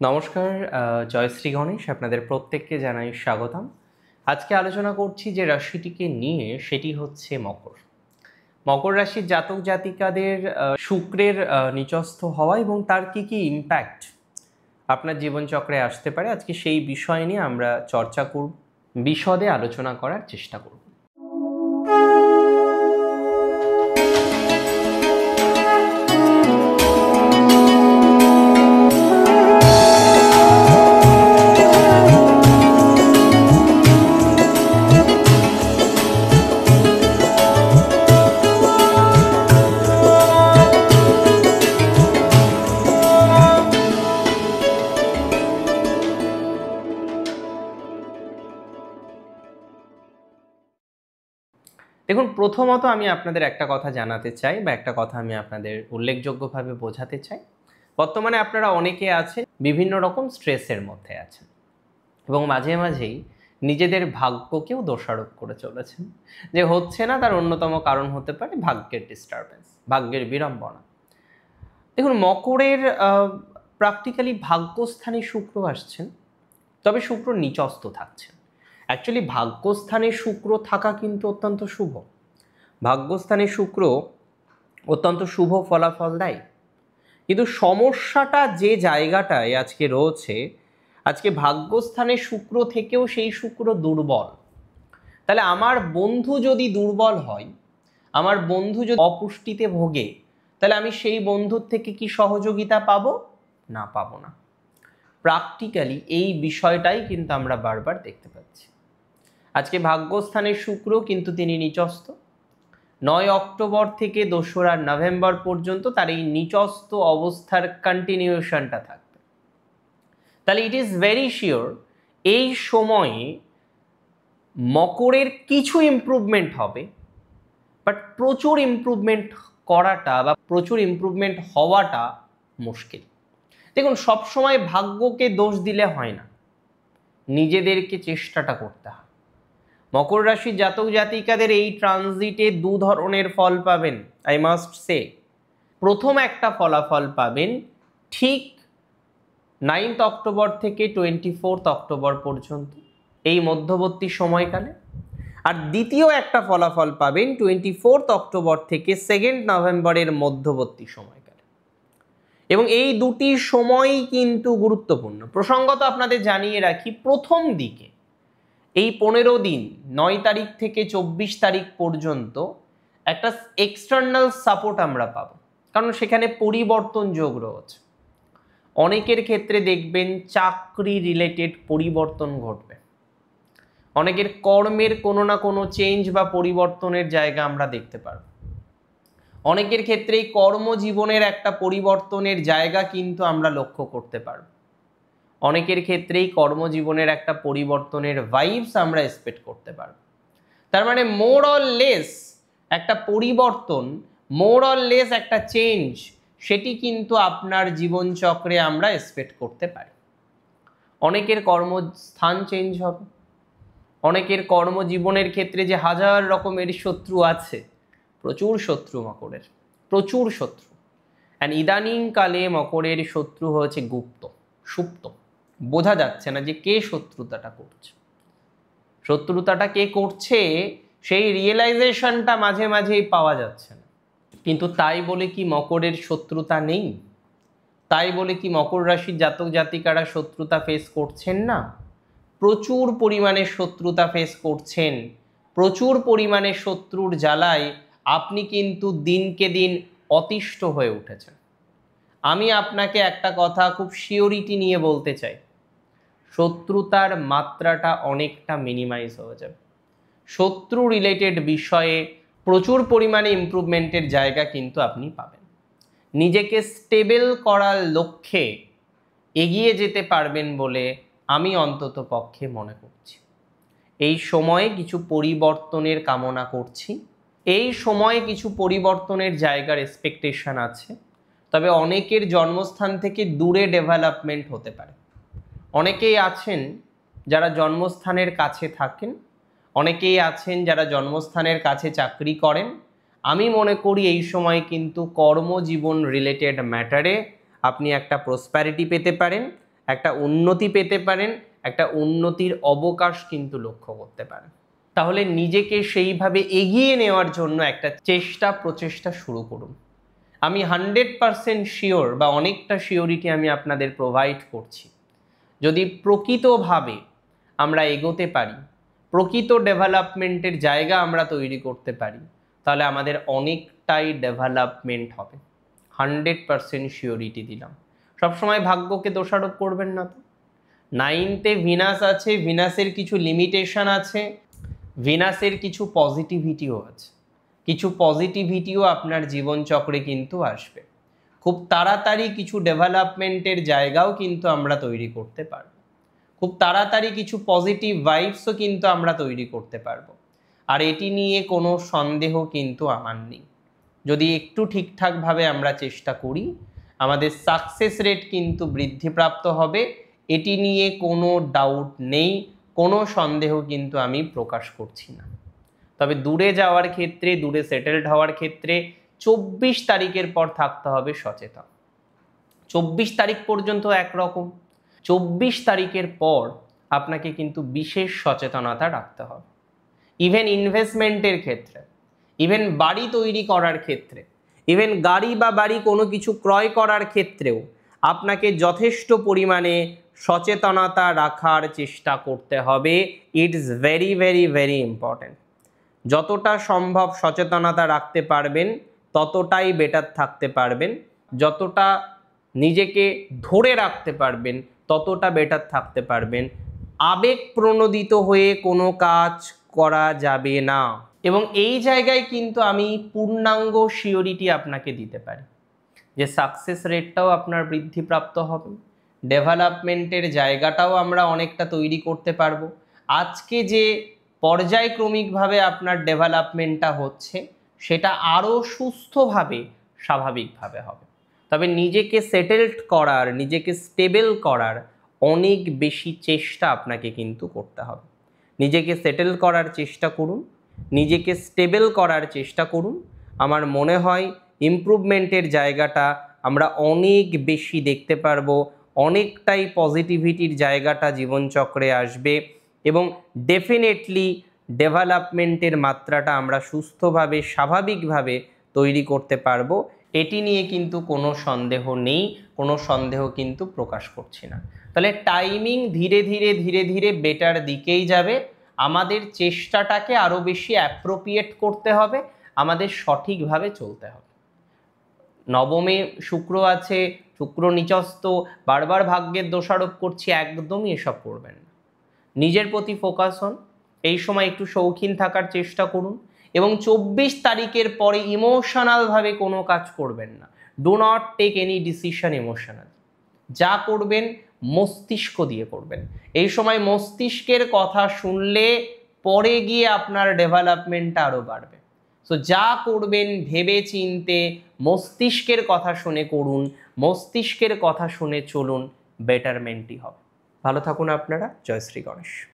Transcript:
নমস্কার, জয়শ্রী গণেশ আপনাদের প্রত্যেককে জানাই স্বাগতম। আজকে আলোচনা করছি যে রাশিটিকে নিয়ে, সেটি হচ্ছে মকর। মকর রাশির জাতক জাতিকাদের শুক্রের নিচস্থ হওয়া এবং তার কি কি ইম্প্যাক্ট আপনার জীবনচক্রে আসতে পারে, আজকে সেই বিষয় নিয়ে আমরা চর্চা করব, বিশদে আলোচনা করার চেষ্টা করব। দেখুন, প্রথমত আমি আপনাদের একটা কথা জানাতে চাই বা একটা কথা আমি আপনাদের উল্লেখযোগ্যভাবে বোঝাতে চাই। বর্তমানে আপনারা অনেকে আছেন বিভিন্ন রকম স্ট্রেসের মধ্যে আছেন এবং মাঝে মাঝেই নিজেদের ভাগ্যকেও দোষারোপ করে চলেছেন। যে হচ্ছে না, তার অন্যতম কারণ হতে পারে ভাগ্যের ডিস্টারবেন্স, ভাগ্যের বিড়ম্বনা। দেখুন, মকরের প্র্যাকটিক্যালি ভাগ্যস্থানে শুক্র আসছেন, তবে শুক্র নিচস্থ থাকছেন। অ্যাকচুয়ালি ভাগ্যস্থানে শুক্র থাকা কিন্তু অত্যন্ত শুভ। ভাগ্যস্থানে শুক্র অত্যন্ত শুভ ফলাফল দেয়, কিন্তু সমস্যাটা যে জায়গাটায় আজকে রয়েছে, আজকে ভাগ্যস্থানে শুক্র থেকেও সেই শুক্র দুর্বল। তাহলে আমার বন্ধু যদি দুর্বল হয়, আমার বন্ধু যদি অপুষ্টিতে ভোগে, তাহলে আমি সেই বন্ধুর থেকে কি সহযোগিতা পাবো? না, পাবো না। প্র্যাকটিক্যালি এই বিষয়টাই কিন্তু আমরা বারবার দেখতে পাচ্ছি। আজকে ভাগ্যস্থানের শুক্র কিন্তু তিনি নিচস্থ। 9 অক্টোবর থেকে 2রা নভেম্বর পর্যন্ত তার এই নিচস্থ অবস্থার কন্টিনিউশনটা থাকবে। তাহলে ইট ইজ ভেরি শিওর এই সময়ে মকরের কিছু ইমপ্রুভমেন্ট হবে, বাট প্রচুর ইমপ্রুভমেন্ট করাটা বা প্রচুর ইমপ্রুভমেন্ট হওয়াটা মুশকিল। দেখুন, সবসময় ভাগ্যকে দোষ দিলে হয় না, নিজেদেরকে চেষ্টাটা করতে হয়। মকর রাশির জাতক জাতিকাদের এই ট্রানজিটে দু ধরনের ফল পাবেন, আই মাস্ট সে। প্রথম একটা ফলাফল পাবেন ঠিক 9 অক্টোবর থেকে 24 অক্টোবর পর্যন্ত, এই মধ্যবর্তী সময়কালে। আর দ্বিতীয় একটা ফলাফল পাবেন 24 অক্টোবর থেকে 2 নভেম্বরের মধ্যবর্তী সময়কালে। এবং এই দুটি সময়ই কিন্তু গুরুত্বপূর্ণ। প্রসঙ্গত আপনাদের জানিয়ে রাখি, প্রথম দিকে এই 15 দিন 9 তারিখ থেকে 24 তারিখ পর্যন্ত একটা এক্সটার্নাল সাপোর্ট আমরা পাবো, কারণ সেখানে পরিবর্তন যোগ রয়েছে। অনেকের ক্ষেত্রে দেখবেন চাকরি রিলেটেড পরিবর্তন ঘটবে, অনেকের কর্মের কোনো না কোনো চেঞ্জ বা পরিবর্তনের জায়গা আমরা দেখতে পারব। অনেকের ক্ষেত্রেই কর্মজীবনের একটা পরিবর্তনের জায়গা কিন্তু আমরা লক্ষ্য করতে পারব। অনেকের ক্ষেত্রেই কর্মজীবনের একটা পরিবর্তনের ভাইবস আমরা এক্সপেক্ট করতে পারব। তার মানে মোর অর লেস একটা পরিবর্তন, মোর অর লেস একটা চেঞ্জ, সেটি কিন্তু আপনার জীবনচক্রে আমরা এক্সপেক্ট করতে পারি। অনেকের কর্মস্থান চেঞ্জ হবে, অনেকের কর্মজীবনের ক্ষেত্রে যে হাজার রকমের শত্রু আছে, প্রচুর শত্রু মকরের, প্রচুর শত্রু। অ্যান্ড ইদানিংকালে মকরের শত্রু হয়েছে গুপ্ত, সুপ্ত। বোঝা যাচ্ছে না যে কে শত্রুতাটা করছে। শত্রুতাটা কে করছে সেই রিয়েলাইজেশনটা মাঝে মাঝেই পাওয়া যাচ্ছে না। কিন্তু তাই বলে কি মকরের শত্রুতা নেই? তাই বলে কি মকর রাশির জাতক জাতিকারা শত্রুতা ফেস করছেন না? প্রচুর পরিমাণে শত্রুতা ফেস করছেন। প্রচুর পরিমাণে শত্রুর জ্বালায় আপনি কিন্তু দিনকে দিন অতিষ্ঠ হয়ে উঠেছেন। আমি আপনাকে একটা কথা খুব শিওরিটি নিয়ে বলতে চাই, শত্রুতার মাত্রাটা অনেকটা মিনিমাইজ হয়ে যাবে। শত্রু রিলেটেড বিষয়ে প্রচুর পরিমাণে ইমপ্রুভমেন্টের জায়গা কিন্তু আপনি পাবেন। নিজেকে স্টেবল করার লক্ষ্যে এগিয়ে যেতে পারবেন বলে আমি অন্তত পক্ষে মনে করছি। এই সময়ে কিছু পরিবর্তনের কামনা করছি, এই সময়ে কিছু পরিবর্তনের জায়গার এক্সপেকটেশন আছে। তবে অনেকের জন্মস্থান থেকে দূরে ডেভেলপমেন্ট হতে পারে। অনেকেই আছেন যারা জন্মস্থানের কাছে থাকেন, অনেকেই আছেন যারা জন্মস্থানের কাছে চাকরি করেন। আমি মনে করি এই সময় কিন্তু কর্মজীবন রিলেটেড ম্যাটারে আপনি একটা প্রসপ্যারিটি পেতে পারেন, একটা উন্নতি পেতে পারেন, একটা উন্নতির অবকাশ কিন্তু লক্ষ্য করতে পারেন। তাহলে নিজেকে সেইভাবে এগিয়ে নেওয়ার জন্য একটা প্রচেষ্টা শুরু করুন। আমি 100% শিওর বা অনেকটা শিওরিটি আমি আপনাদের প্রোভাইড করছি, যদি প্রকৃতভাবে আমরা এগোতে পারি, প্রকৃত ডেভেলপমেন্টের জায়গা আমরা তৈরি করতে পারি, তাহলে আমাদের অনেকটাই ডেভেলপমেন্ট হবে। 100% শিওরিটি দিলাম। সবসময় ভাগ্যকে দোষারোপ করবেন না তো। 9তে ভিনাস আছে, ভিনাসের কিছু লিমিটেশন আছে, ভিনাসের কিছু পজিটিভিটিও আছে, কিছু পজিটিভিটিও আপনার জীবনচক্রে কিন্তু আসবে। খুব তাড়াতাড়ি কিছু ডেভেলপমেন্টের জায়গাও কিন্তু আমরা তৈরি করতে পারব, খুব তাড়াতাড়ি কিছু পজিটিভ ভাইবসও কিন্তু আমরা তৈরি করতে পারবো। আর এটি নিয়ে কোনো সন্দেহ কিন্তু আমার নেই। যদি একটু ঠিকঠাকভাবে আমরা চেষ্টা করি, আমাদের সাকসেস রেট কিন্তু বৃদ্ধিপ্রাপ্ত হবে, এটি নিয়ে কোনো ডাউট নেই, কোনো সন্দেহ কিন্তু আমি প্রকাশ করছি না। তবে দূরে যাওয়ার ক্ষেত্রে, দূরে সেটেলড হওয়ার ক্ষেত্রে 24 তারিখের পর থাকতে হবে সচেতন। 24 তারিখ পর্যন্ত একরকম, 24 তারিখের পর আপনাকে কিন্তু বিশেষ সচেতনতা রাখতে হবে। ইভেন ইনভেস্টমেন্টের ক্ষেত্রে, ইভেন বাড়ি তৈরি করার ক্ষেত্রে, ইভেন গাড়ি বা বাড়ি কোনো কিছু ক্রয় করার ক্ষেত্রেও আপনাকে যথেষ্ট পরিমাণে সচেতনতা রাখার চেষ্টা করতে হবে। It's very very very important. যতটা সম্ভব সচেতনতা রাখতে পারবেন ততটাই বেটার থাকতে পারবেন, যতটা নিজেকে ধরে রাখতে পারবেন ততটা বেটার থাকতে পারবেন। আবেগ প্রণোদিত হয়ে কোনো কাজ করা যাবে না। এবং এই জায়গায় কিন্তু আমি পূর্ণাঙ্গ শিওরিটি আপনাকে দিতে পারি যে সাকসেস রেটটাও আপনার বৃদ্ধিপ্রাপ্ত হবে, ডেভেলপমেন্টের জায়গাটাও আমরা অনেকটা তৈরি করতে পারবো। আজকে যে পর্যায়ক্রমিকভাবে আপনার ডেভেলপমেন্টটা হচ্ছে সেটা আরও সুস্থভাবে, স্বাভাবিকভাবে হবে। তবে নিজেকে সেটেলড করার, নিজেকে স্টেবল করার অনেক বেশি চেষ্টা আপনাকে কিন্তু করতে হবে। নিজেকে সেটেল করার চেষ্টা করুন, নিজেকে স্টেবল করার চেষ্টা করুন। আমার মনে হয় ইমপ্রুভমেন্টের জায়গাটা আমরা অনেক বেশি দেখতে পারবো, অনেকটাই পজিটিভিটির জায়গাটা জীবনচক্রে আসবে এবং ডেফিনেটলি ডেভেলপমেন্টের মাত্রাটা আমরা সুস্থভাবে, স্বাভাবিকভাবে তৈরি করতে পারবো। এটি নিয়ে কিন্তু কোনো সন্দেহ নেই, কোনো সন্দেহ কিন্তু প্রকাশ করছি না। তাহলে টাইমিং ধীরে ধীরে ধীরে ধীরে বেটার দিকেই যাবে। আমাদের চেষ্টাটাকে আরও বেশি অ্যাপ্রোপ্রিয়েট করতে হবে, আমাদের সঠিকভাবে চলতে হবে। নবমে শুক্র আছে, শুক্র নিচস্থ, বারবার ভাগ্যের দোষারোপ করছি, একদমই এসব করবেন না। নিজের প্রতি ফোকাস হন, এই সময় একটু শৌখিন থাকার চেষ্টা করুন এবং 24 তারিখের পরে ইমোশনালভাবে কোনো কাজ করবেন না। Do not take any decision emotional. যা করবেন মস্তিষ্ক দিয়ে করবেন। এই সময় মস্তিষ্কের কথা শুনলে পরে গিয়ে আপনার ডেভেলপমেন্টটা আরও বাড়বে। সো যা করবেন ভেবে চিনতে মস্তিষ্কের কথা শুনে করুন, মস্তিষ্কের কথা শুনে চলুন, বেটারমেন্টই হবে। ভালো থাকুন আপনারা। জয় শ্রী গণেশ।